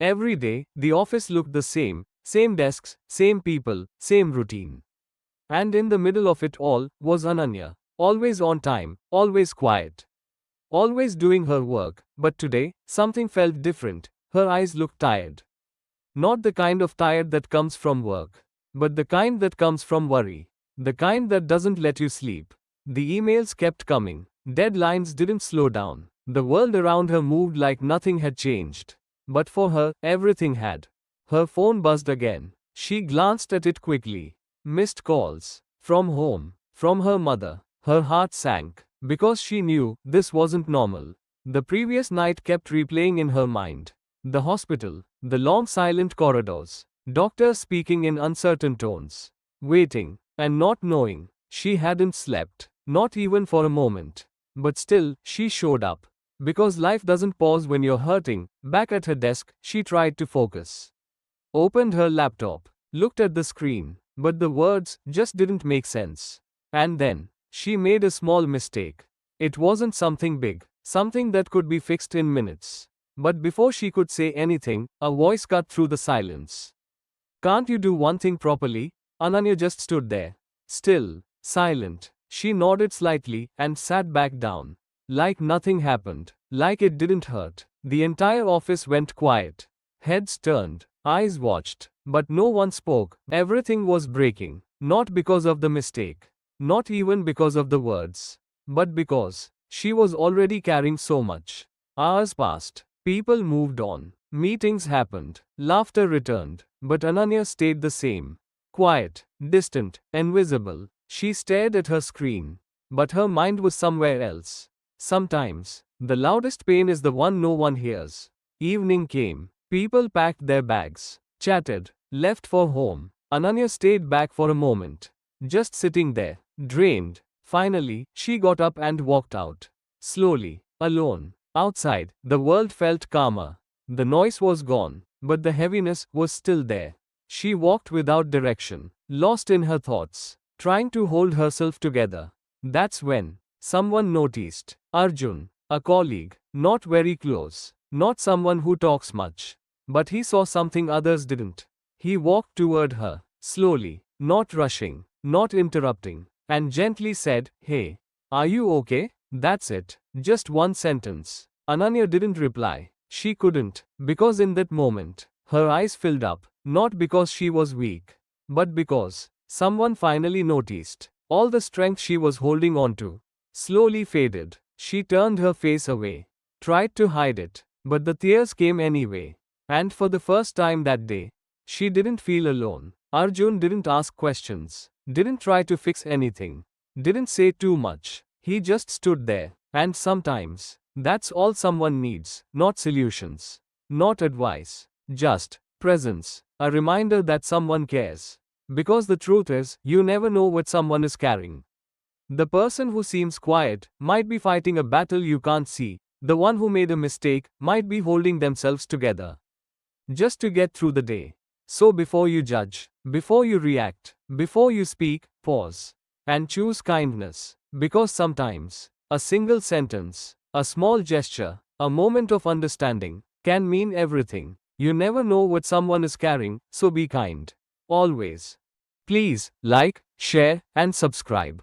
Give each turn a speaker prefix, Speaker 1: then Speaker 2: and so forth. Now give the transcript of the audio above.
Speaker 1: Every day, the office looked the same desks, same people, same routine. And in the middle of it all was Ananya, always on time, always quiet, always doing her work. But today, something felt different. Her eyes looked tired. Not the kind of tired that comes from work, but the kind that comes from worry. The kind that doesn't let you sleep. The emails kept coming. Deadlines didn't slow down. The world around her moved like nothing had changed. But for her, everything had. Her phone buzzed again. She glanced at it quickly. Missed calls. From home. From her mother. Her heart sank. Because she knew this wasn't normal. The previous night kept replaying in her mind. The hospital. The long silent corridors. Doctors speaking in uncertain tones. Waiting. And not knowing. She hadn't slept. Not even for a moment. But still, she showed up. Because life doesn't pause when you're hurting. Back at her desk, she tried to focus. Opened her laptop. Looked at the screen. But the words just didn't make sense. And then, she made a small mistake. It wasn't something big. Something that could be fixed in minutes. But before she could say anything, a voice cut through the silence. Can't you do one thing properly? Ananya just stood there. Still. Silent. She nodded slightly and sat back down. Like nothing happened. Like it didn't hurt. The entire office went quiet. Heads turned. Eyes watched. But no one spoke. Everything was breaking. Not because of the mistake. Not even because of the words. But because she was already carrying so much. Hours passed. People moved on. Meetings happened. Laughter returned. But Ananya stayed the same. Quiet. Distant. Invisible. She stared at her screen. But her mind was somewhere else. Sometimes, the loudest pain is the one no one hears. Evening came. People packed their bags. Chatted. Left for home. Ananya stayed back for a moment. Just sitting there. Drained. Finally, she got up and walked out. Slowly. Alone. Outside, the world felt calmer. The noise was gone. But the heaviness was still there. She walked without direction. Lost in her thoughts. Trying to hold herself together. That's when someone noticed. Arjun, a colleague, not very close, not someone who talks much. But he saw something others didn't. He walked toward her, slowly, not rushing, not interrupting, and gently said, "Hey, are you okay?" That's it. Just one sentence. Ananya didn't reply. She couldn't, because in that moment, her eyes filled up, not because she was weak, but because someone finally noticed. All the strength she was holding on to slowly faded. She turned her face away, tried to hide it, but the tears came anyway. And for the first time that day, she didn't feel alone. Arjun didn't ask questions, didn't try to fix anything, didn't say too much. He just stood there. And sometimes, that's all someone needs, not solutions, not advice, just presence, a reminder that someone cares. Because the truth is, you never know what someone is carrying. The person who seems quiet might be fighting a battle you can't see. The one who made a mistake might be holding themselves together just to get through the day. So before you judge, before you react, before you speak, pause and choose kindness. Because sometimes, a single sentence, a small gesture, a moment of understanding can mean everything. You never know what someone is carrying, so be kind. Always. Please, like, share, and subscribe.